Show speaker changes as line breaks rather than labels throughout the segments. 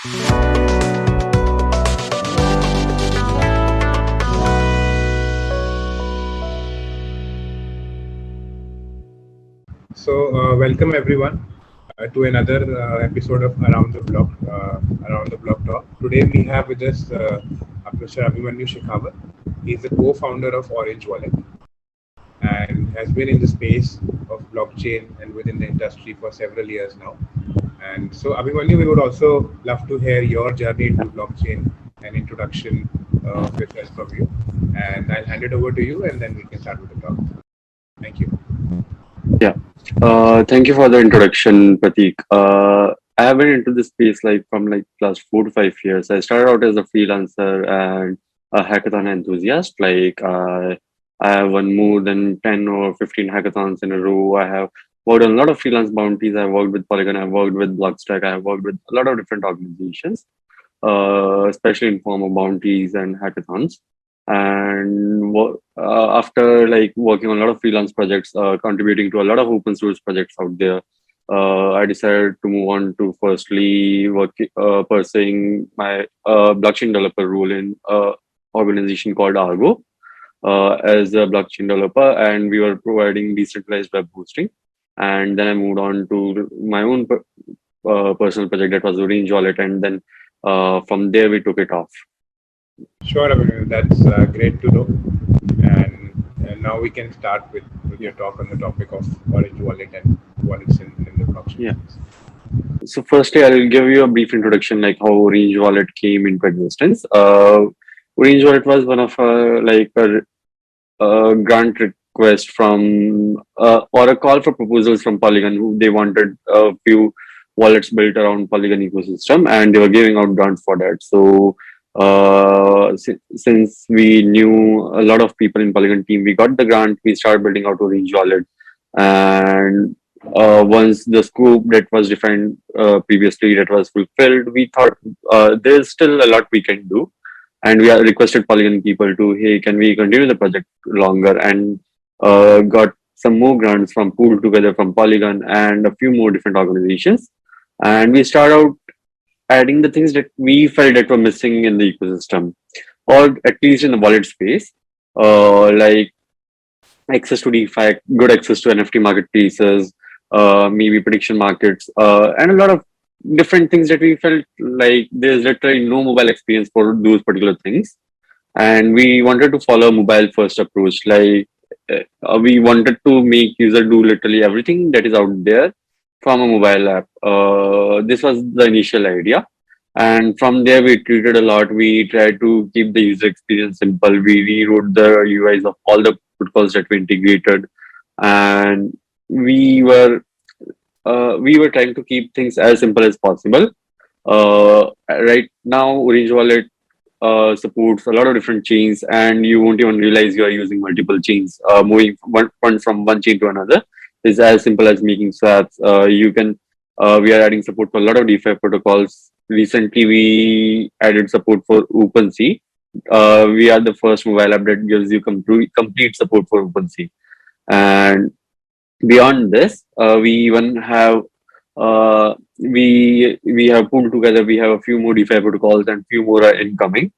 Welcome everyone to another episode of Around the Block Talk. Today we have with us Mr. Abhimanyu Shekhawat. He's the co-founder of Orange Wallet and has been in the space of blockchain and within the industry for several years now. And so, Abhimanyu, we would also love to hear your journey into blockchain and introduction of yourself from you. And I'll hand it over to you, and then we can start with the talk. Thank you.
Yeah. Thank you for the introduction, Prateek. I have been into this space from last 4 to 5 years. I started out as a freelancer and a hackathon enthusiast. I have won more than 10 or 15 hackathons in a row. I have worked on a lot of freelance bounties. I've worked with Polygon. I've worked with Blockstack. I've worked with a lot of different organizations, especially in form of bounties and hackathons. And after working on a lot of freelance projects, contributing to a lot of open source projects out there, I decided to move on to firstly pursuing my blockchain developer role in organization called Argo as a blockchain developer, and we were providing decentralized web hosting. And then I moved on to my own personal project that was Orange Wallet, and then from there we took it off.
Sure, Abhimanyu, that's great to know. And now we can start with your talk on the topic of Orange Wallet and wallets in the blockchain.
Yeah. So firstly, I'll give you a brief introduction, like how Orange Wallet came into existence. Orange Wallet was one of a grant request from or a call for proposals from Polygon, who they wanted a few wallets built around Polygon ecosystem, and they were giving out grants for that. So since we knew a lot of people in Polygon team, we got the grant. We started building out Orange Wallet, and once the scope that was defined previously that was fulfilled, we thought there's still a lot we can do, and we requested Polygon people to, hey, can we continue the project longer, and got some more grants from Pool Together, from Polygon, and a few more different organizations, and we started out adding the things that we felt that were missing in the ecosystem, or at least in the wallet space, like access to DeFi, good access to NFT marketplaces, maybe prediction markets, and a lot of different things that we felt like there's literally no mobile experience for those particular things. And we wanted to follow a mobile first approach. We wanted to make user do literally everything that is out there from a mobile app. This was the initial idea. And from there, we treated a lot. We tried to keep the user experience simple. We rewrote the UIs of all the protocols that we integrated. And we were trying to keep things as simple as possible. Right now, Orange Wallet supports a lot of different chains, and you won't even realize you are using multiple chains. Moving funds from one chain to another is as simple as making swaps. We are adding support for a lot of DeFi protocols. Recently, we added support for OpenSea. We are the first mobile app that gives you complete support for OpenSea. And beyond this, we even have we have pulled together. We have a few more DeFi protocols, and few more are incoming.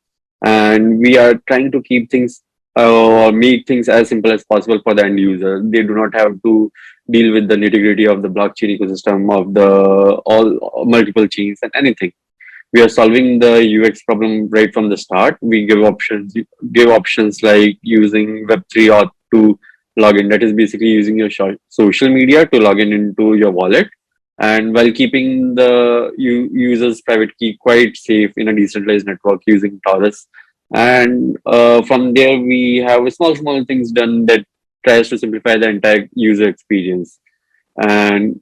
And we are trying to keep things or make things as simple as possible for the end user. They do not have to deal with the nitty-gritty of the blockchain ecosystem, of the all multiple chains and anything. We are solving the UX problem right from the start. We give options like using Web3 auth to log in. That is basically using your social media to log in into your wallet, and while keeping the user's private key quite safe in a decentralized network using Taurus. And from there, we have small things done that tries to simplify the entire user experience. And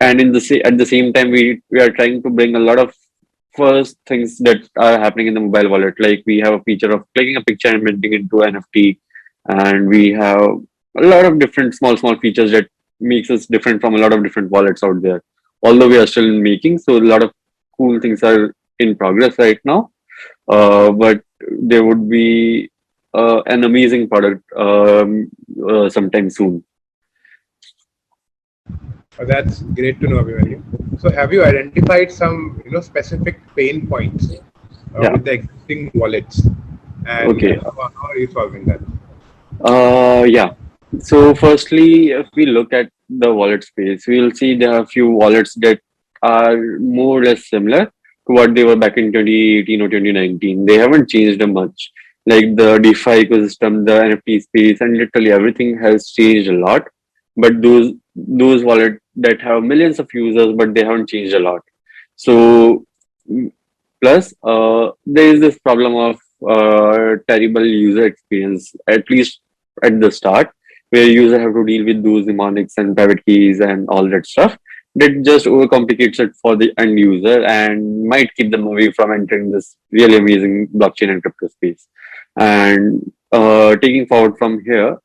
at the same time, we are trying to bring a lot of first things that are happening in the mobile wallet. Like, we have a feature of clicking a picture and minting into NFT, and we have a lot of different small features that makes us different from a lot of different wallets out there. Although we are still in making, so a lot of cool things are in progress right now. But there would be an amazing product sometime soon.
That's great to know, Abhimanyu. So, have you identified some, specific pain points
Yeah.
with the existing wallets, and
Okay.
how are you solving that?
Yeah. So firstly, if we look at the wallet space, we'll see there are a few wallets that are more or less similar to what they were back in 2018 or 2019. They haven't changed much. Like the DeFi ecosystem, the NFT space, and literally everything has changed a lot. But those wallets that have millions of users, but they haven't changed a lot. So mm, plus, there is this problem of terrible user experience, at least at the start, where user have to deal with those mnemonics and private keys and all that stuff. That just overcomplicates it for the end user and might keep them away from entering this really amazing blockchain and crypto space. And taking forward from here,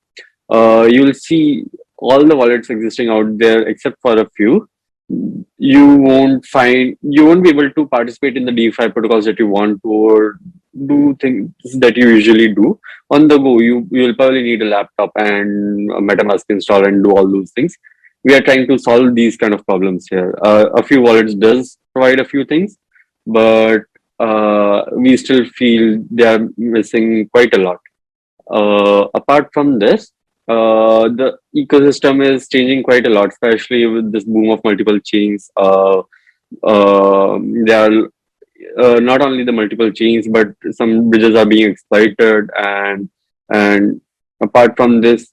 you will see all the wallets existing out there except for a few. You won't be able to participate in the DeFi protocols that you want to, or do things that you usually do on the go. You will probably need a laptop and a MetaMask install and do all those things. We are trying to solve these kind of problems here. A few wallets does provide a few things, but we still feel they are missing quite a lot. Apart from this, the ecosystem is changing quite a lot, especially with this boom of multiple chains. There are not only the multiple chains, but some bridges are being exploited, and apart from this,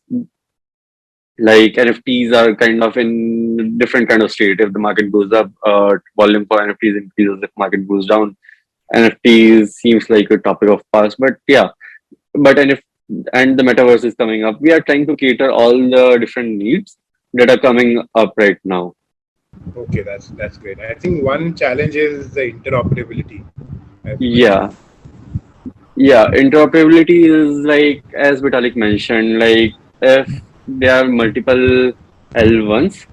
like NFTs are kind of in different kind of state. If the market goes up, volume for NFTs increases. If market goes down, NFTs seems like a topic of past. But yeah, and the metaverse is coming up. We are trying to cater all the different needs that are coming up right now.
Okay, that's great. I think one challenge is the interoperability, as you mentioned.
Yeah, yeah. Interoperability is like, as Vitalik mentioned, like if there are multiple L1s,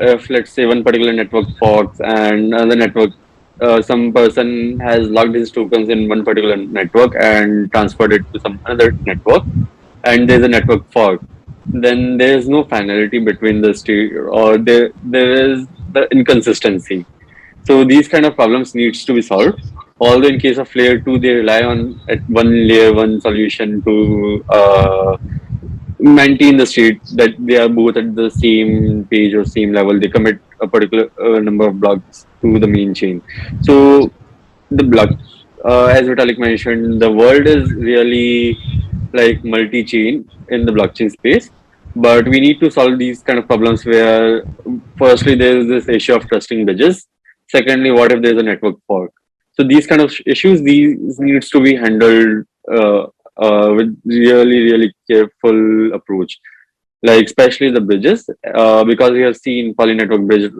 if let's say one particular network forks and another network, some person has logged his tokens in one particular network and transferred it to some other network, and there's a network fork, then there is no finality between the state, or there is the inconsistency. So these kind of problems needs to be solved. Although in case of layer two, they rely on at one layer one solution to maintain the state that they are both at the same page or same level. They commit a particular number of blocks to the main chain. So the block, as Vitalik mentioned, the world is really like multi-chain in the blockchain space, but we need to solve these kind of problems where firstly there is this issue of trusting bridges. Secondly, what if there's a network fork? So these kind of issues, these needs to be handled with really careful approach, like especially the bridges, because we have seen polynetwork bridge,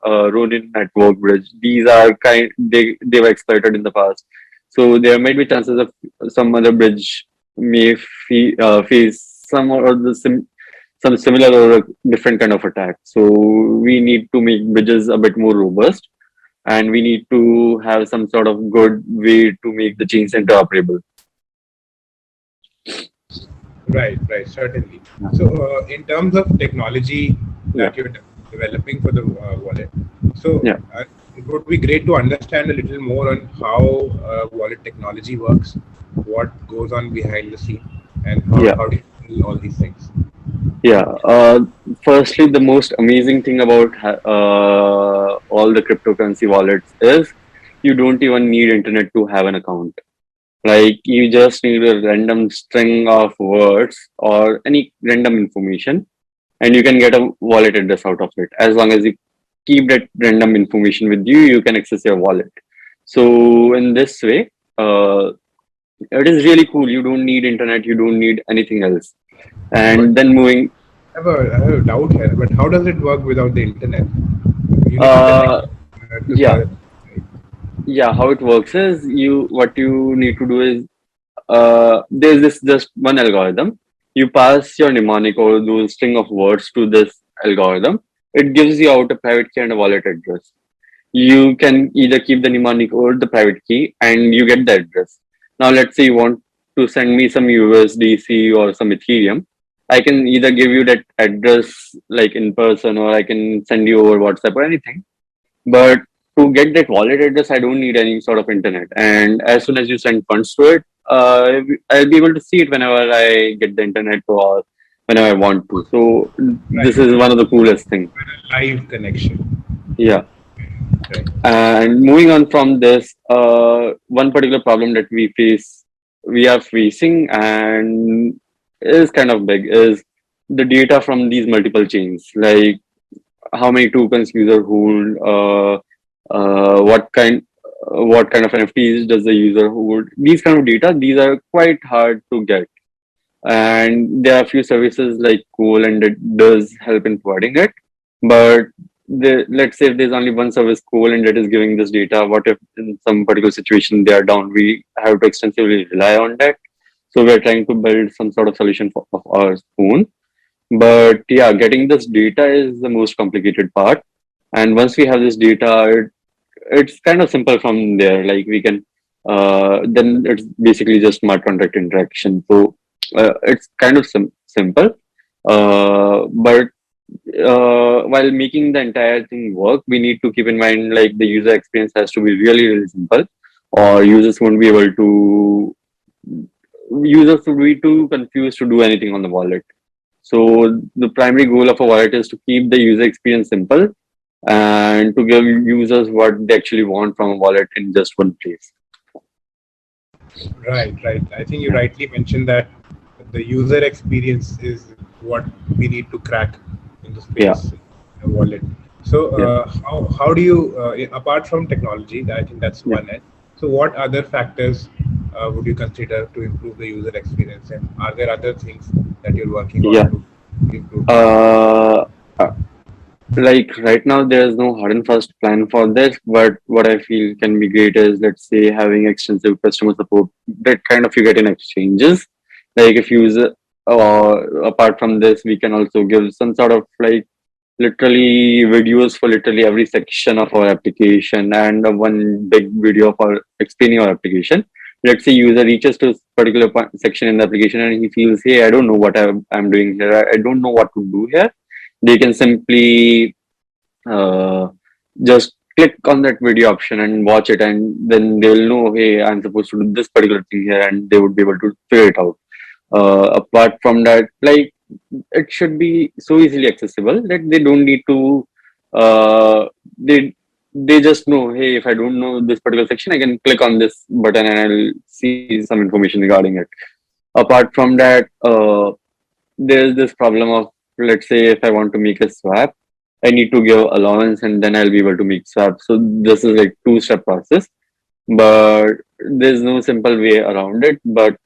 Ronin network bridge. These are they were exploited in the past, so there might be chances of some other bridge may face some or some similar or a different kind of attack. So we need to make bridges a bit more robust, and we need to have some sort of good way to make the chains interoperable.
Right, certainly. So, in terms of technology
Yeah,
that you're developing for the wallet, so
yeah,
it would be great to understand a little more on how wallet technology works, what goes on behind the scene, and
yeah.
how do you do all these things.
Yeah. Firstly, the most amazing thing about all the cryptocurrency wallets is you don't even need internet to have an account. Like you just need a random string of words or any random information, and you can get a wallet address out of it. As long as you keep that random information with you, you can access your wallet. So in this way, it is really cool. You don't need internet. You don't need anything else.
But
And then moving
I have a doubt here. But how does it work without the internet? You need to connect
uh,
to the
yeah,
other. Right?
yeah, how it works is what you need to do is there's this just one algorithm. You pass your mnemonic or those string of words to this algorithm. It gives you out a private key and a wallet address. You can either keep the mnemonic or the private key, and you get the address. Now let's say you want to send me some USDC or some Ethereum. I can either give you that address like in person, or I can send you over WhatsApp or anything. But to get that wallet address, I don't need any sort of internet. And as soon as you send funds to it, I'll be able to see it whenever I get the internet or whenever I want to. So
Right.
this is one of the coolest things.
Live connection.
Yeah.
Right.
And moving on from this, one particular problem that we are facing, and is kind of big, is the data from these multiple chains. Like how many tokens user hold, what kind of NFTs does the user hold. These kind of data, these are quite hard to get, and there are a few services like Cool and it does help in providing it. But let's say if there's only one service, Cool, and that is giving this data, what if in some particular situation they are down? We have to extensively rely on that. So we're trying to build some sort of solution of our own. But yeah, getting this data is the most complicated part. And once we have this data, it's kind of simple from there. Like we can, then it's basically just smart contract interaction. So it's kind of simple. But while making the entire thing work, we need to keep in mind like the user experience has to be really, really simple, or users won't be able to. Users would be too confused to do anything on the wallet. So the primary goal of a wallet is to keep the user experience simple and to give users what they actually want from a wallet in just one place.
Right, right. I think you rightly mentioned that the user experience is what we need to crack in the
Yeah,
space in a wallet. So,
yeah,
how do you, apart from technology, I think that's
yeah,
one end. So, what other factors would you consider to improve the user experience, and are there other things that you're working on
yeah.
to improve the user experience?
Uh, uh, like right now, there's no hard and fast plan for this, but what I feel can be great is, let's say, having extensive customer support that kind of you get in exchanges. Like if user, apart from this, we can also give some sort of like literally videos for literally every section of our application, and one big video for explaining our application. Let's say user reaches to a particular section in the application and he feels, hey, I don't know what I'm doing here. I don't know what to do here. They can simply uh, just click on that video option and watch it, and then they will know, hey, I'm supposed to do this particular thing here, and they would be able to figure it out. Apart from that, like it should be so easily accessible that they don't need to uh, they they just know, hey, if I don't know this particular section, I can click on this button and I'll see some information regarding it. Apart from that, there's this problem of, let's say if I want to make a swap, I need to give allowance and then I'll be able to make swap. So this is like two-step process, but there's no simple way around it. But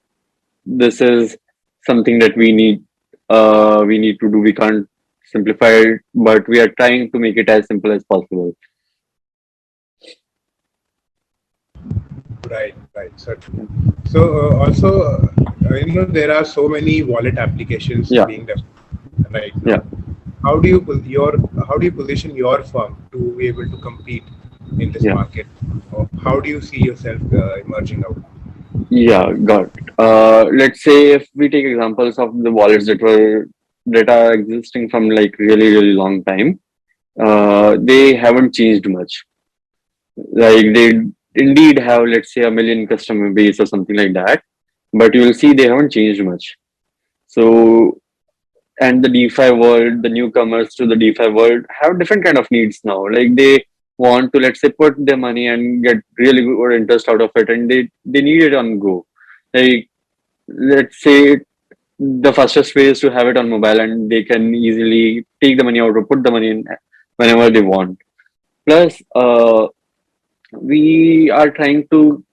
this is something that we need to do. We can't simplify it, but we are trying to make it as simple as possible.
Right, right, certainly. So, there are so many wallet applications
Yeah,
being developed right
yeah,
now. How do you how do you position your firm to be able to compete in this
yeah,
market? Or how do you see yourself emerging out?
yeah, got it. Let's say if we take examples of the wallets that are existing from like really, really long time, they haven't changed much. Like they indeed have, let's say, a million customer base or something like that, but you will see they haven't changed much. So, and the DeFi world, the newcomers to the DeFi world have different kind of needs now. Like they want to, let's say, put their money and get really good interest out of it, and they need it on go. Like let's say the fastest way is to have it on mobile, and they can easily take the money out or put the money in whenever they want. Plus, we are trying to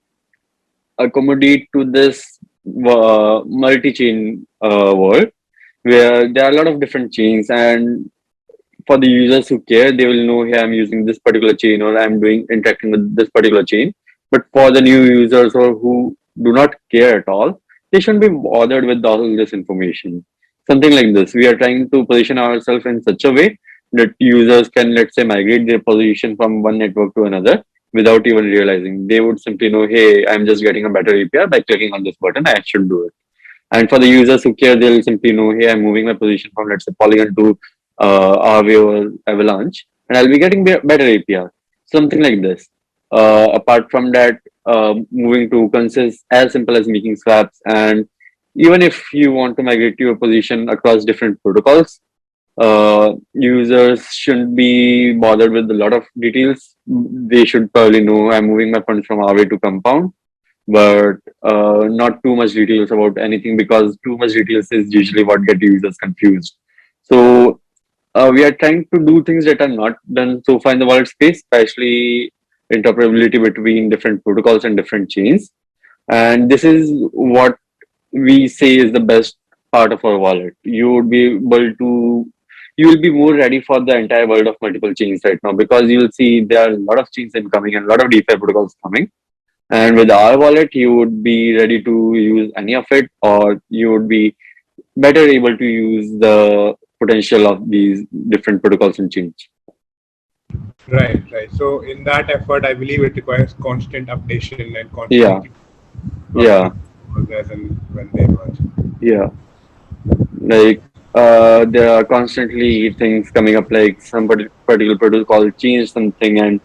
accommodate to this multi-chain world where there are a lot of different chains, and for the users who care, they will know, hey, I'm using this particular chain or I'm doing interacting with this particular chain. But for the new users or who do not care at all, they shouldn't be bothered with all this information. Something like this. We are trying to position ourselves in such a way that users can, let's say, migrate their position from one network to another without even realizing. They would simply know, hey, I'm just getting a better API by clicking on this button. I should do it. And for the users who care, they'll simply know, hey, I'm moving my position from, let's say, Polygon to Aave or Avalanche, and I'll be getting better APR. Something like this. Apart from that, moving tokens is as simple as making swaps. And even if you want to migrate your position across different protocols, users shouldn't be bothered with a lot of details. They should probably know I'm moving my funds from Aave to Compound, but not too much details about anything, because too much details is usually what get users confused. So we are trying to do things that are not done so far in the wallet space, especially interoperability between different protocols and different chains. And this is what we say is the best part of our wallet. You would be able to, you will be more ready for the entire world of multiple chains right now, because you will see there are a lot of chains incoming and a lot of DeFi protocols coming. And with our wallet, you would be ready to use any of it, or you would be better able to use the potential of these different protocols and chains.
Right, right. So in that effort, I believe it requires constant updation and
Yeah,
constant
yeah,
as and when they emerge.
yeah. Like there are constantly things coming up, like some particular protocol changed something, and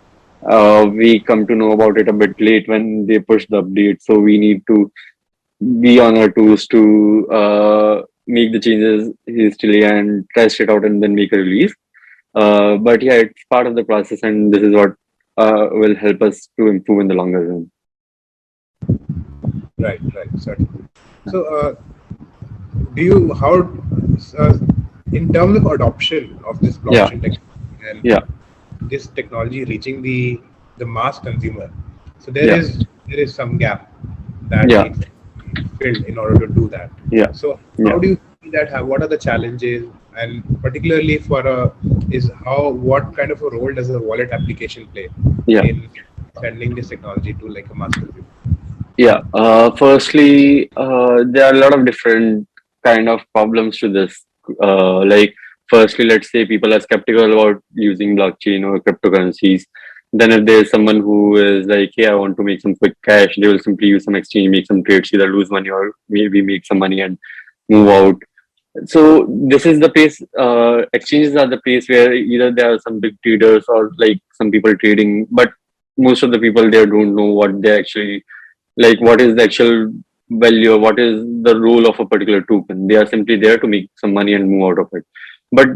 we come to know about it a bit late when they push the update. So we need to be on our toes to make the changes hastily and test it out and then make a release. But yeah, it's part of the process, and this is what will help us to improve in the longer run.
Right, right, certainly. So, do you how uh, in terms of adoption of this
Yeah,
blockchain technology and
yeah,
this technology reaching the mass consumer, so
yeah,
there is some gap that
yeah,
needs to be filled in order to do that.
yeah,
So, how
yeah,
do you see that? What are the challenges, and particularly for is how what kind of a role does a wallet application play
yeah.
in sending this technology to like a mass consumer?
Yeah. Firstly, there are a lot of different kind of problems to this. Like, firstly, let's say people are skeptical about using blockchain or cryptocurrencies. Then, if there's someone who is like, "Hey, I want to make some quick cash," they will simply use some exchange, make some trades, either lose money or maybe make some money and move out. So, this is the place. Exchanges are the place where either there are some big traders or like some people trading, but most of the people there don't know what they actually, like, what is the actual value or what is the role of a particular token. They are simply there to make some money and move out of it. But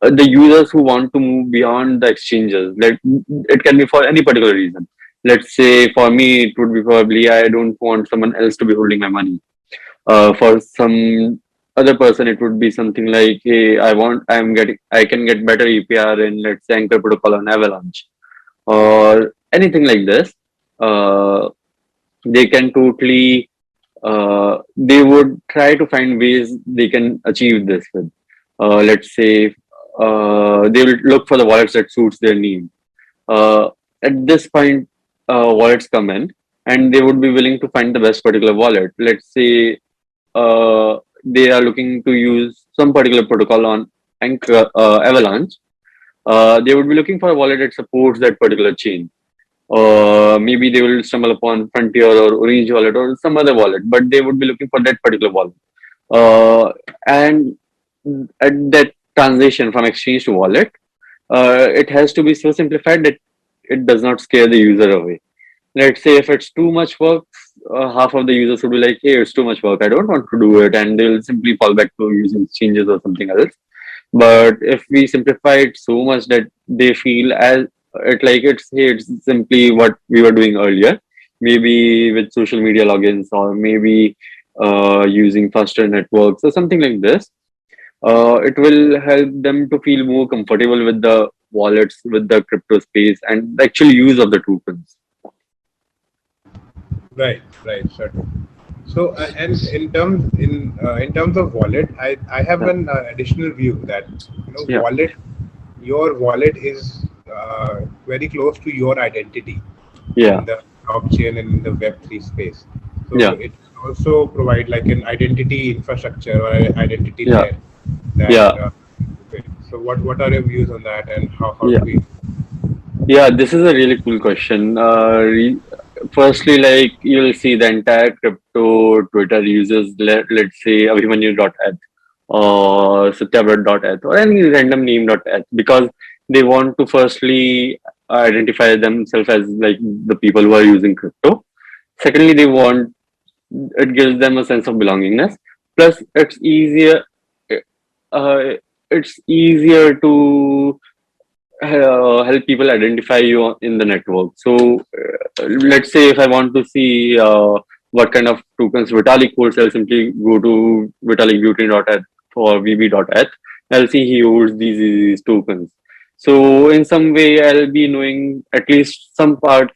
the users who want to move beyond the exchanges, like, it can be for any particular reason. Let's say for me it would be probably I don't want someone else to be holding my money. For some other person it would be something like, hey, I can get better APR in, let's say, Anchor protocol on Avalanche, or anything like this. They can totally they would try to find ways they can achieve this with. Let's say they will look for the wallets that suits their need. uh, at this point, wallets come in and they would be willing to find the best particular wallet. Let's say they are looking to use some particular protocol on Avalanche. They would be looking for a wallet that supports that particular chain. Maybe they will stumble upon Frontier or Orange wallet or some other wallet, but they would be looking for that particular wallet. And at that transition from exchange to wallet, it has to be so simplified that it does not scare the user away. Let's say if it's too much work, half of the users would be like, hey, it's too much work, I don't want to do it, and they'll simply fall back to using exchanges or something else. But if we simplify it so much that they feel as it like it's, hey, it's simply what we were doing earlier, maybe with social media logins, or maybe using faster networks or something like this, it will help them to feel more comfortable with the wallets, with the crypto space, and the actual use of the tokens.
Right, right, certainly. So, and in terms of wallet, I have
Yeah,
an additional view that
yeah,
your wallet is very close to your identity
yeah,
in the blockchain and in the Web3 space. So
yeah,
it also provide like an identity infrastructure or an identity
yeah,
layer that.
yeah,
Okay. So what are your views on that, and how do
yeah.
we?
Yeah, this is a really cool question. firstly, like you'll see the entire crypto Twitter users, let's say Abhimanyu.eth or Satyabrat.eth or any random name.eth, because they want to firstly identify themselves as like the people who are using crypto. Secondly, they want, it gives them a sense of belongingness. Plus, uh, it's easier to help people identify you in the network. So, let's say if I want to see what kind of tokens Vitalik holds, I'll simply go to vitalikbuterin.eth or vb.eth. I'll see he holds these tokens. So, in some way, I'll be knowing at least some part,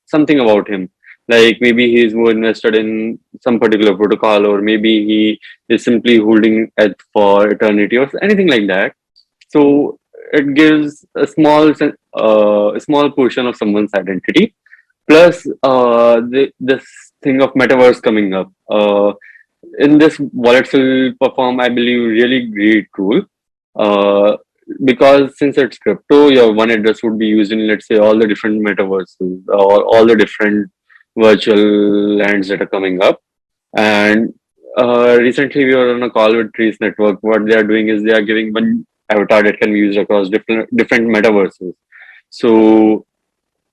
something about him. Like maybe he's more invested in some particular protocol, or maybe he is simply holding ETH for eternity, or anything like that. So it gives a small portion of someone's identity. Plus, this thing of metaverse coming up. In this, wallets will perform, I believe, really great role. Uh, because since it's crypto, your one address would be used in, let's say, all the different metaverses or all the different virtual lands that are coming up. And recently, we were on a call with Trees Network. What they are doing is they are giving one avatar that can be used across different metaverses. So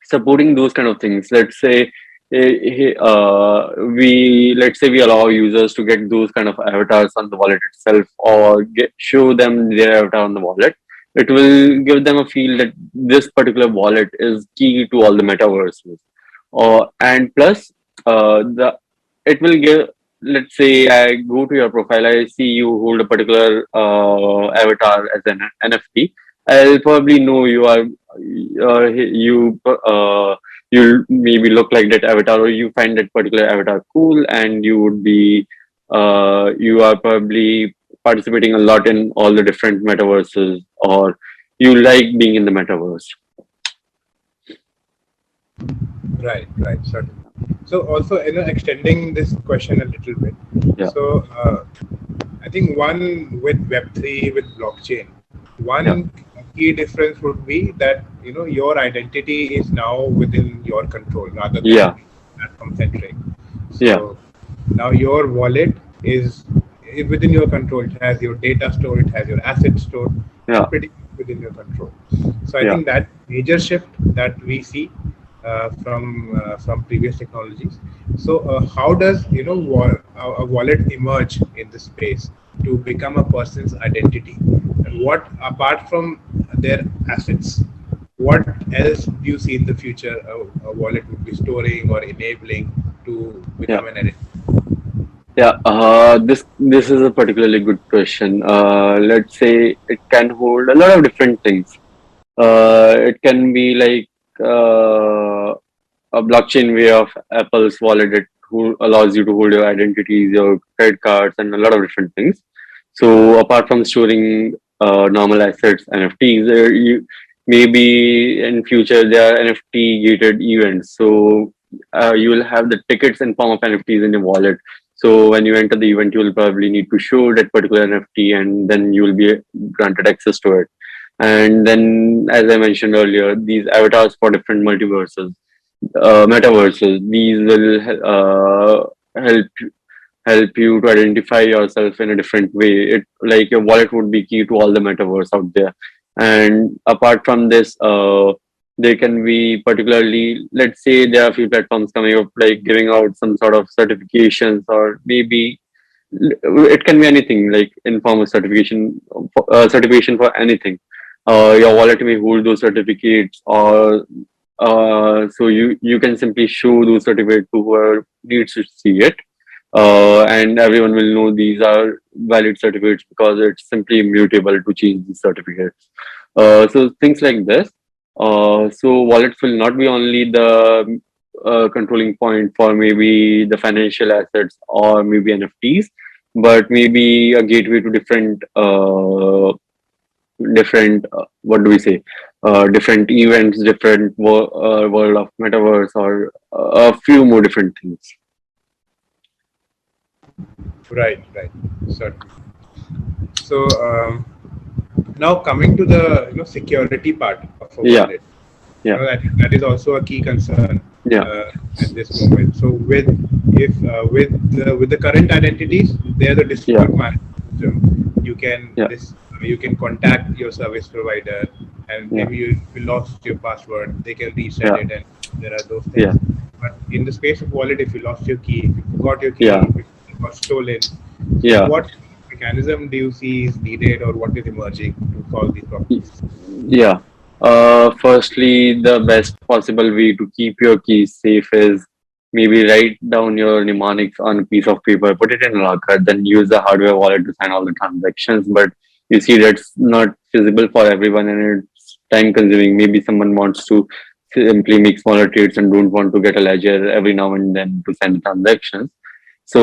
supporting those kind of things. Let's say we allow users to get those kind of avatars on the wallet itself, or show them their avatar on the wallet. It will give them a feel that this particular wallet is key to all the metaverses. And plus, the it will give. Let's say I go to your profile, I see you hold a particular avatar as an NFT. I'll probably know you maybe look like that avatar, or you find that particular avatar cool, and you are probably participating a lot in all the different metaverses, or you like being in the metaverse.
Right, right, certainly. So also, extending this question a little bit.
Yeah.
So I think one with Web3, with blockchain, one key difference would be that your identity is now within your control rather than platform centric. So now your wallet is within your control. It has your data stored, it has your assets stored. It's pretty within your control. So I think that major shift that we see from previous technologies. So how does a wallet emerge in this space to become a person's identity? And what, apart from their assets, what else do you see in the future a wallet would be storing or enabling to become an identity?
This is a particularly good question. Let's say it can hold a lot of different things. It can be like a blockchain way of Apple's wallet that who allows you to hold your identities, your credit cards, and a lot of different things. So apart from storing normal assets, NFTs, maybe in future there are NFT gated events. So you will have the tickets in form of NFTs in your wallet. So when you enter the event, you will probably need to show that particular NFT, and then you will be granted access to it. And then, as I mentioned earlier, these avatars for different metaverses, these will help you to identify yourself in a different way. It like your wallet would be key to all the metaverse out there. And apart from this, they can be particularly, let's say there are a few platforms coming up like giving out some sort of certifications, or maybe it can be anything like informal certification for anything. Your wallet may hold those certificates, or so you can simply show those certificates to whoever needs to see it, and everyone will know these are valid certificates because it's simply immutable to change these certificates. So things like this. So wallets will not be only the controlling point for maybe the financial assets or maybe NFTs, but maybe a gateway to different what do we say, different events, different world of metaverse, or a few more different things.
Right, certainly. So now coming to the security part of a wallet.
Yeah.
That is also a key concern
Yeah.
at this moment. So with the current identities, they are the
Yeah.
dispute management system.
Yeah.
You can contact your service provider, and
Yeah.
maybe you lost your password, they can reset
Yeah.
it, and there are those
Yeah.
things. But in the space of wallet, if you lost your key, if you forgot your key,
Yeah.
if it got stolen, so
Yeah.
what mechanism do you see is needed, or what is emerging to solve these problems?
Yeah. Firstly, the best possible way to keep your keys safe is maybe write down your mnemonics on a piece of paper, put it in a locker, then use the hardware wallet to sign all the transactions. But you see, that's not feasible for everyone and it's time consuming. Maybe someone wants to simply make smaller trades and don't want to get a ledger every now and then to sign the transactions. So,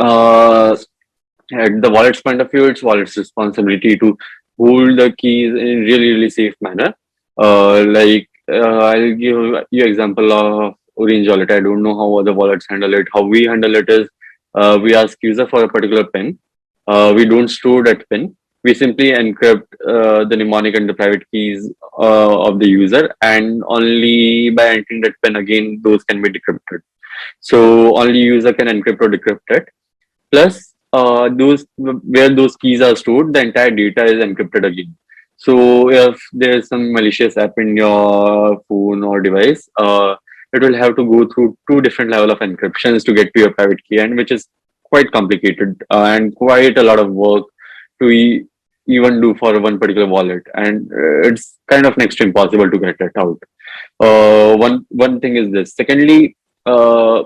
uh, at the wallet's point of view, it's wallet's responsibility to hold the keys in really safe manner. I'll give you example of Orange Wallet. I don't know how other wallets handle it. How we handle it is we ask user for a particular pin. We don't store that pin. We simply encrypt the mnemonic and the private keys of the user, and only by entering that pin again, those can be decrypted. So only user can encrypt or decrypt it. Plus, those where those keys are stored, the entire data is encrypted again. So if there's some malicious app in your phone or device, it will have to go through two different level of encryptions to get to your private key, and which is quite complicated and quite a lot of work to even do for one particular wallet, and it's kind of next to impossible to get it out. One thing is this. Secondly, uh,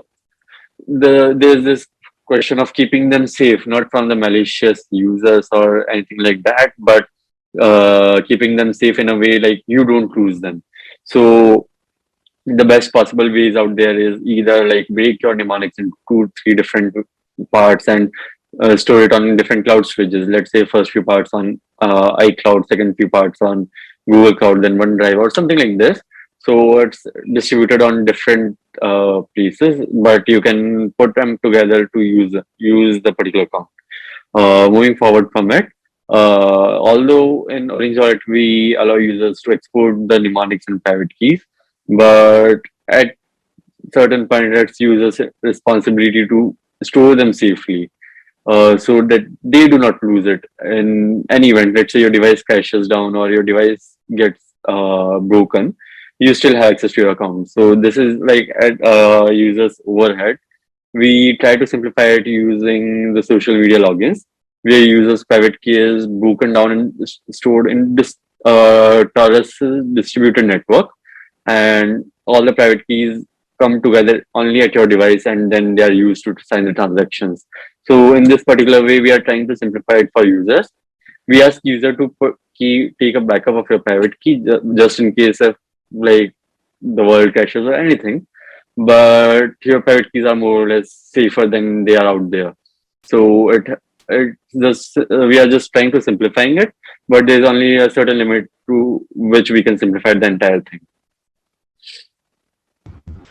there's this question of keeping them safe, not from the malicious users or anything like that, but keeping them safe in a way like you don't lose them. So the best possible ways out there is either like break your mnemonics into two, three different parts and store it on different cloud switches. Let's say first few parts on iCloud, second few parts on Google Cloud, then OneDrive or something like this. So it's distributed on different places, but you can put them together to use the particular account. Moving forward from it, although in Orange Wallet we allow users to export the mnemonics and private keys, but at certain point it's users' responsibility to store them safely, so that they do not lose it in any event. Let's say your device crashes down or your device gets broken, you still have access to your account. So this is like at users' overhead. We try to simplify it using the social media logins, where users' private key is broken down and stored in this Taurus distributed network, and all the private keys come together only at your device, and then they are used to sign the transactions. So in this particular way, we are trying to simplify it for users. We ask user to take a backup of your private key just in case of like the world crashes or anything. But your private keys are more or less safer than they are out there. So it just we are just trying to simplifying it, but there's only a certain limit to which we can simplify the entire thing.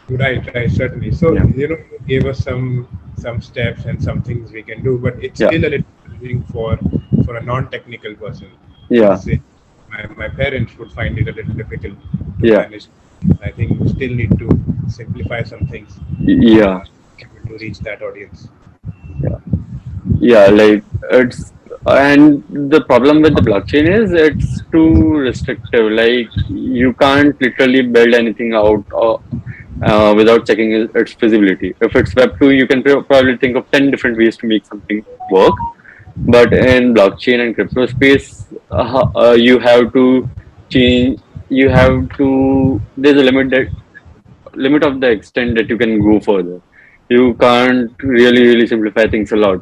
Right, certainly. So,
Yeah.
you gave us some steps and some things we can do, but it's
Yeah.
still a little challenging for a non-technical person.
Yeah.
Let's say my parents would find it a little difficult to
Yeah.
manage. I think we still need to simplify some things
Yeah.
to reach that audience.
Yeah, like it's and the problem with the blockchain is it's too restrictive. Like you can't literally build anything out without checking its feasibility. If it's Web2, you can probably think of 10 different ways to make something work. But in blockchain and crypto space, you have to change. You have to. There's a limit of the extent that you can go further. You can't really simplify things a lot.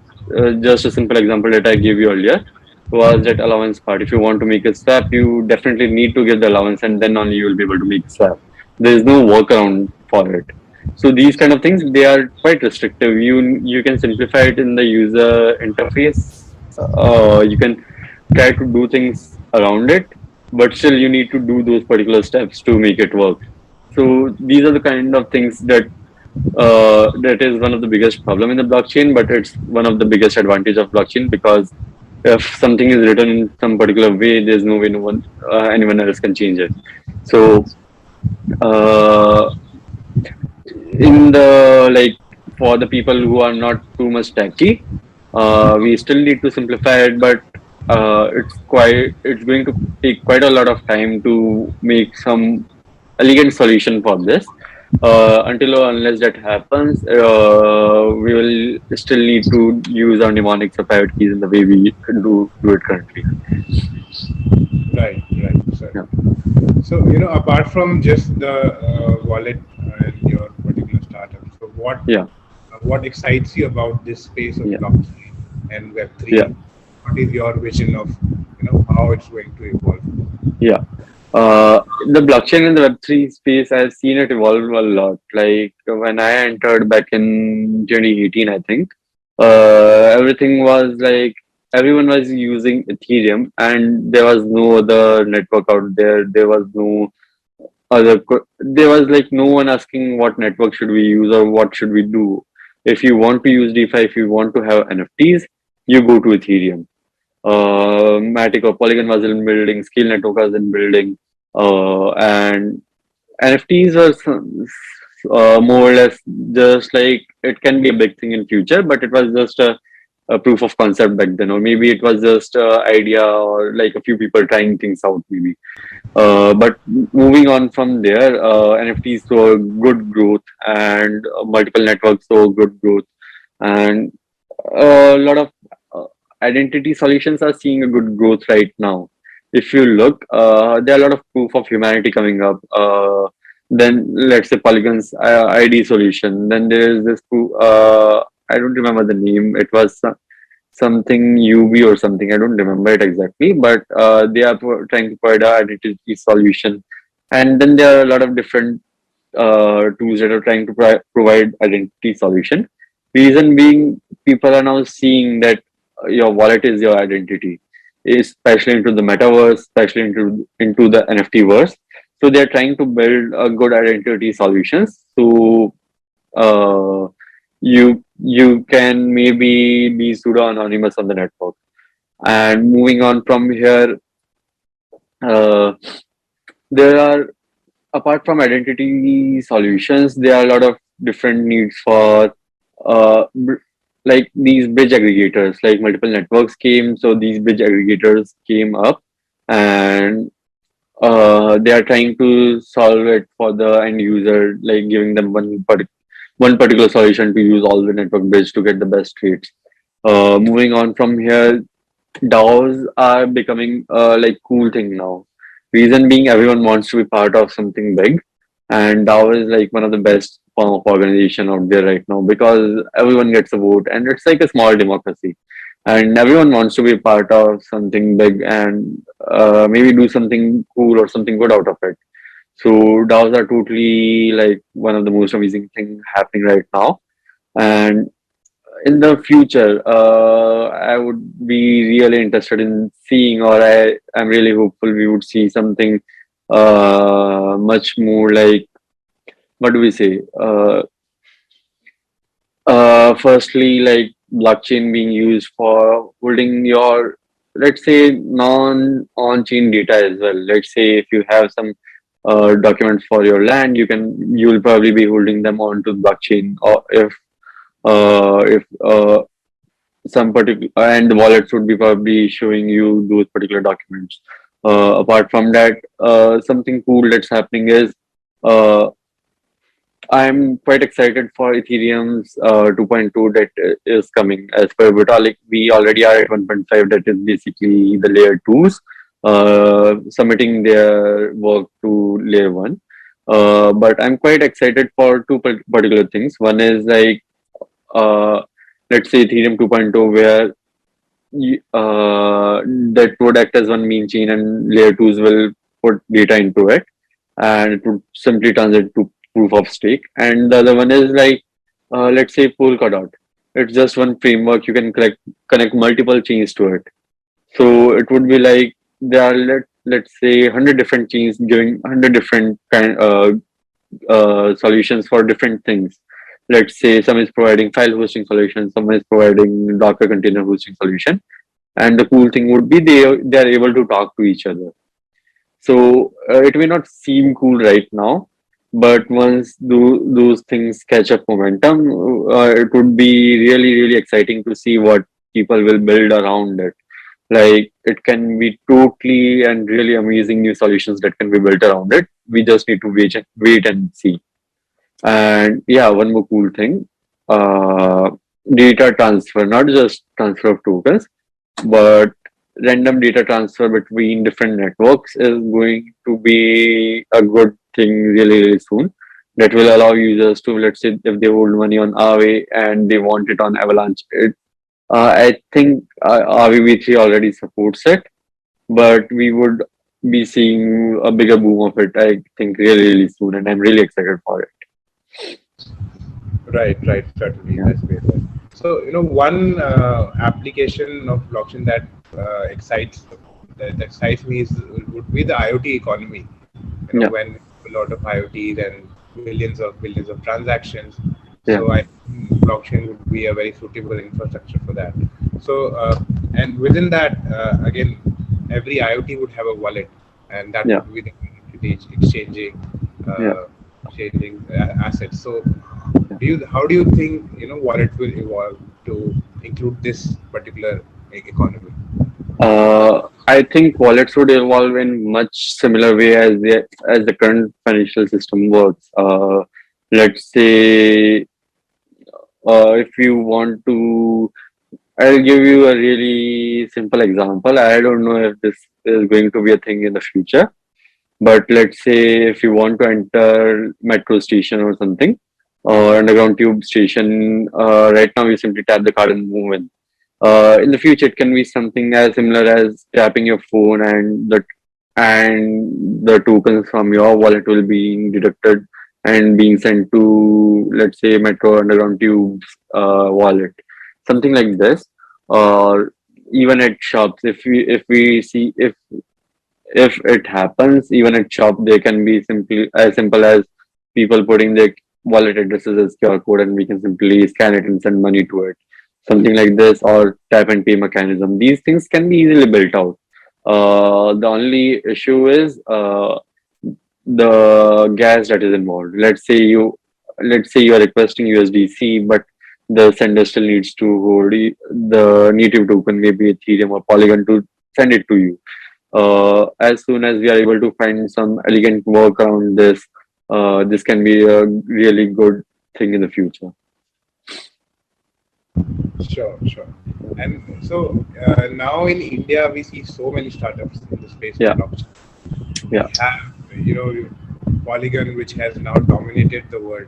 Just a simple example that I gave you earlier was that allowance part. If you want to make a swap, you definitely need to give the allowance, and then only you will be able to make a swap. There is no workaround for it. So these kind of things, they are quite restrictive. You can simplify it in the user interface. You can try to do things around it, but still you need to do those particular steps to make it work. So these are the kind of things that is one of the biggest problem in the blockchain, but it's one of the biggest advantage of blockchain, because if something is written in some particular way, there's no way anyone else can change it. So Uh, in the like for the people who are not too much techy, we still need to simplify it, but it's going to take quite a lot of time to make some elegant solution for this. Until or unless that happens, we will still need to use our mnemonics or private keys in the way we do it currently.
Right, right, sir.
Yeah,
So, apart from just the wallet and your particular startup, so
yeah,
what excites you about this space of
yeah,
blockchain and
yeah,
Web3? What is your vision of, how it's going to evolve?
yeah. The blockchain and the Web3 space, I've seen it evolve a lot. Like when I entered back in 2018, I think, everything was like everyone was using Ethereum, and there was no other network out there. There was like no one asking what network should we use or what should we do. If you want to use DeFi, if you want to have NFTs, you go to Ethereum. Matic or Polygon was in building, Scale Network was in building, and NFTs were more or less just like it can be a big thing in future, but it was just a proof of concept back then, or maybe it was just a idea or like a few people trying things out, maybe. But moving on from there, NFTs saw good growth and multiple networks saw good growth, and a lot of identity solutions are seeing a good growth right now. If you look, there are a lot of proof of humanity coming up. Then let's say Polygon's ID solution. Then there is this I don't remember the name. It was something UV or something. I don't remember it exactly, but they are trying to provide an identity solution. And then there are a lot of different tools that are trying to provide identity solution. Reason being, people are now seeing that your wallet is your identity, especially into the metaverse, especially into the NFT verse. So they're trying to build a good identity solutions. So uh, you can maybe be pseudo anonymous on the network. And moving on from here, uh, there are apart from identity solutions, there are a lot of different needs for like these bridge aggregators. Like multiple networks came, so these bridge aggregators came up, and they are trying to solve it for the end user, like giving them one particular solution to use all the network bridge to get the best rates. Moving on from here, DAOs are becoming like cool thing now. Reason being, everyone wants to be part of something big, and DAO is like one of the best form of organization out there right now because everyone gets a vote, and it's like a small democracy, and everyone wants to be part of something big and maybe do something cool or something good out of it. So DAOs are totally like one of the most amazing thing happening right now, and in the future, I would be really interested in seeing, or I'm really hopeful we would see something much more like, what do we say? Firstly, like blockchain being used for holding your, let's say, non-on-chain data as well. Let's say if you have some documents for your land, you will probably be holding them onto the blockchain, or if some particular and the wallets would be probably showing you those particular documents. Apart from that, something cool that's happening is uh, I'm quite excited for Ethereum's 2.2 that is coming. As per Vitalik, we already are at 1.5, that is basically the layer 2s submitting their work to layer 1. But I'm quite excited for two particular things. One is like, uh, let's say Ethereum 2.0, where that would act as one main chain and layer 2s will put data into it, and it would simply transit to proof of stake. And the other one is like, let's say Polkadot. It's just one framework. You can connect multiple chains to it. So it would be like there are let's say 100 different chains giving 100 different solutions for different things. Let's say some is providing file hosting solution, some is providing Docker container hosting solution. And the cool thing would be they are able to talk to each other. So it may not seem cool right now, but once those things catch up momentum, it would be really, really exciting to see what people will build around it. Like it can be totally and really amazing new solutions that can be built around it. We just need to wait and see. And yeah, one more cool thing, uh, data transfer, not just transfer of tokens, but random data transfer between different networks is going to be a good thing really, really soon. That will allow users to, let's say, if they hold money on Aave and they want it on Avalanche, I think Aave V3 already supports it, but we would be seeing a bigger boom of it, I think, really, really soon, and I'm really excited for it.
Right, certainly.
Yeah,
That's great. So, one application of blockchain that excites me would be the IoT economy.
yeah,
When a lot of IoTs and billions of transactions.
yeah,
So, I think blockchain would be a very suitable infrastructure for that. So, and within that, again, every IoT would have a wallet, and that
yeah,
would be the community exchanging.
yeah.
Assets. So,
Yeah.
how do you think wallet will evolve to include this particular economy?
I think wallets would evolve in much similar way as the current financial system works. Let's say if you want to, I'll give you a really simple example. I don't know if this is going to be a thing in the future, but let's say if you want to enter metro station or something, or underground tube station, right now you simply tap the card and move in. In the future, it can be something as similar as tapping your phone and the tokens from your wallet will be deducted and being sent to, let's say, metro underground tubes wallet, something like this. Or even at shops, if we see if it happens, even at shop, they can be simply as simple as people putting their wallet addresses as QR code, and we can simply scan it and send money to it. Something like this, or tap and pay mechanism. These things can be easily built out. The only issue is the gas that is involved. Let's say you are requesting USDC, but the sender still needs to hold the native token, maybe Ethereum or Polygon, to send it to you. As soon as we are able to find some elegant work around this, this can be a really good thing in the future.
Sure. And so now in India, we see so many startups in the space of
Yeah,
blockchain.
yeah,
We have, Polygon, which has now dominated the world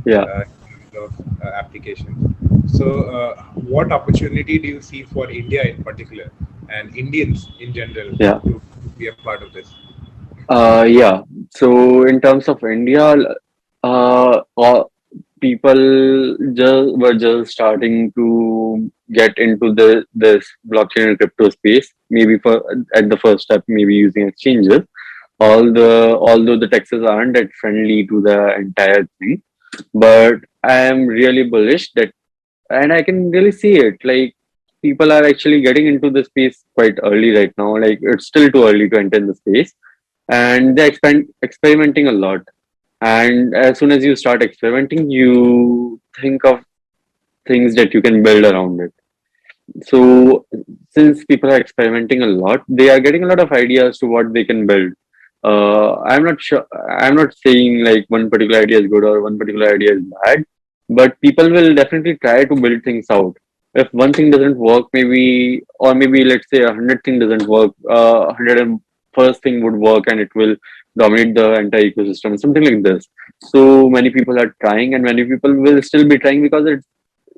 yeah,
in terms of applications. So, what opportunity do you see for India in particular and Indians in general
yeah.
to be a part of this?
Yeah. So in terms of India, people were just starting to get into this blockchain and crypto space. Maybe for at the first step, maybe using exchanges. Although the taxes aren't that friendly to the entire thing, but I am really bullish that, and I can really see it. Like people are actually getting into the space quite early right now. Like it's still too early to enter in the space, and they're experimenting a lot. And as soon as you start experimenting, you think of things that you can build around it. So since people are experimenting a lot, they are getting a lot of ideas to what they can build. I'm not sure. I'm not saying like one particular idea is good or one particular idea is bad, but people will definitely try to build things out. If one thing doesn't work, maybe, or maybe let's say 100 thing doesn't work, 101st thing would work, and it will dominate the entire ecosystem. Something like this. So many people are trying, and many people will still be trying because it's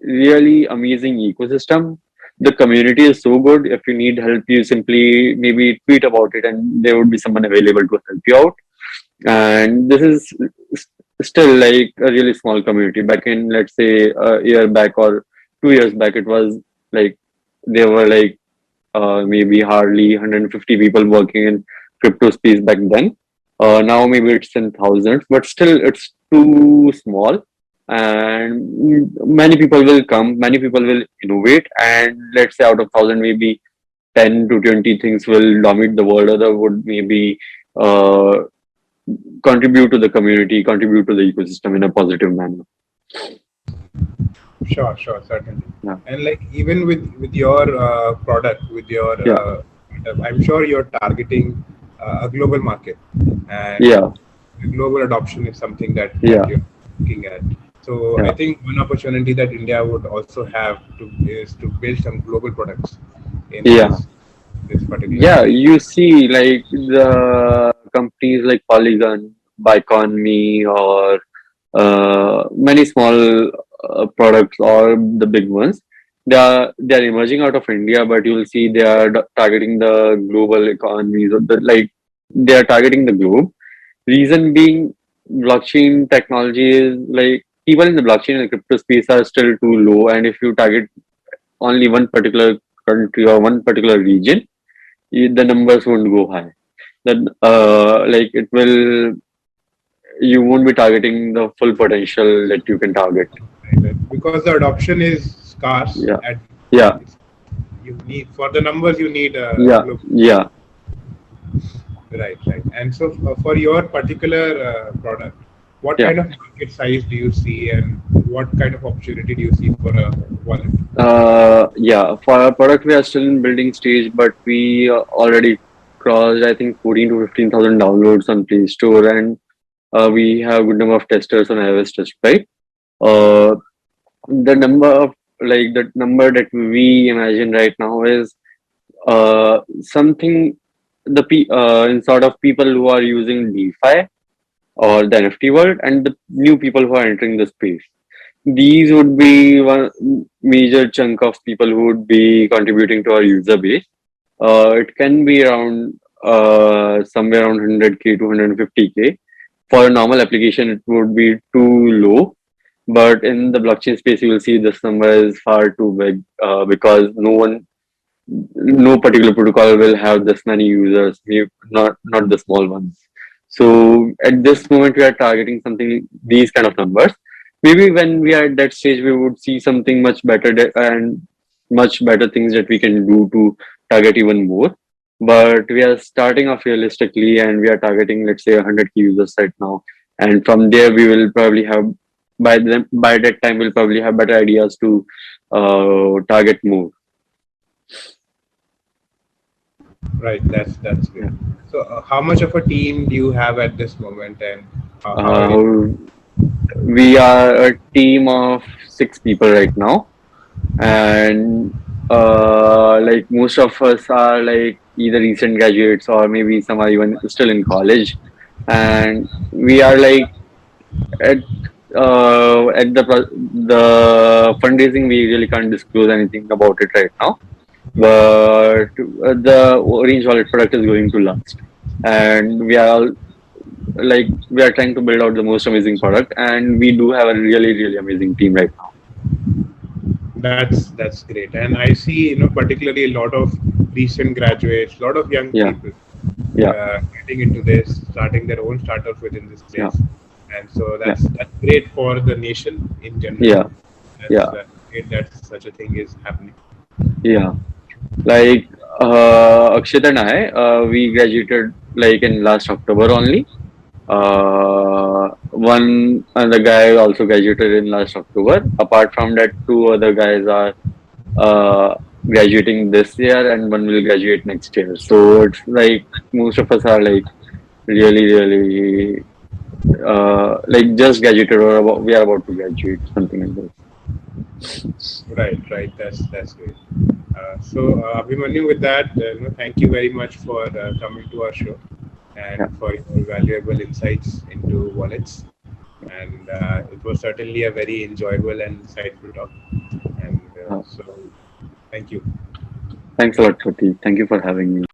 really amazing ecosystem. The community is so good. If you need help, you simply maybe tweet about it, and there would be someone available to help you out. And this is still like a really small community. Back in, let's say, a year back or 2 years back, it was like there were like maybe hardly 150 people working in crypto space back then. Now maybe it's in thousands, but still it's too small. And many people will come, many people will innovate, and let's say out of thousand, maybe 10 to 20 things will dominate the world. Other would maybe uh, contribute to the community, contribute to the ecosystem in a positive manner.
Sure, certainly.
Yeah,
And like even with your product, with your
yeah,
I'm sure you're targeting a global market, and
yeah,
global adoption is something that
yeah,
you're looking at. So I
yeah,
think one opportunity that India would also have to is to build some global products in
yeah.
this particular
Yeah,
space.
you see, like the companies like Polygon, Biconme, or many small products or the big ones. They are emerging out of India, but you will see they are targeting the global economies. Or they are targeting the globe. Reason being, blockchain technology is like people in the blockchain and crypto space are still too low, and if you target only one particular country or one particular region, the numbers won't go high. Then, like it will, you won't be targeting the full potential that you can target.
Right? Because the adoption is scarce
Yeah,
at
yeah,
it's, you need for the numbers you need a
yeah,
global.
yeah,
Right. And so for your particular product, what
yeah.
kind of market size do you see, and what kind of opportunity do you see for a wallet?
Yeah, for our product, we are still in building stage, but we already crossed, I think, 14 to 15,000 downloads on Play Store, and we have a good number of testers on iOS test, right? Uh, the number of the number that we imagine right now is something in sort of people who are using DeFi or the NFT world, and the new people who are entering the space. These would be one major chunk of people who would be contributing to our user base. It can be around somewhere around 100K to 150K. For a normal application, it would be too low. But in the blockchain space, you will see this number is far too big because no particular protocol will have this many users, not the small ones. So at this moment, we are targeting something these kind of numbers. Maybe when we are at that stage, we would see something much better and much better things that we can do to target even more. But we are starting off realistically, and we are targeting, let's say, 100K users right now. And from there, we will probably have by that time we'll probably have better ideas to target more.
Right. That's great.
Yeah.
So how much of a team do you have at this moment, and how are you?
Uh, we are a team of 6 people right now, and most of us are like either recent graduates or maybe some are even still in college, and we are like at the fundraising. We really can't disclose anything about it right now, but the Orange Wallet product is going to last, and we are trying to build out the most amazing product, and we do have a really amazing team right now.
That's great. And I see, particularly a lot of recent graduates, a lot of young
Yeah,
people
yeah,
getting into this, starting their own startups within this
yeah,
space, and so
yeah,
that's great for the nation in general.
yeah, yeah,
That's great that such a thing is happening.
yeah. Like Akshit and I, we graduated like in last October only. One other guy also graduated in last October. Apart from that, two other guys are uh, graduating this year, and one will graduate next year. So it's like most of us are like really like just graduated or we are about to graduate, something like that.
Right. That's great. So Abhimanyu, with that, thank you very much for coming to our show
Yeah,
and for your valuable insights into wallets. And it was certainly a very enjoyable and insightful talk. And
uh,
so, thank you.
thanks a lot, Prateek. Thank you for having me.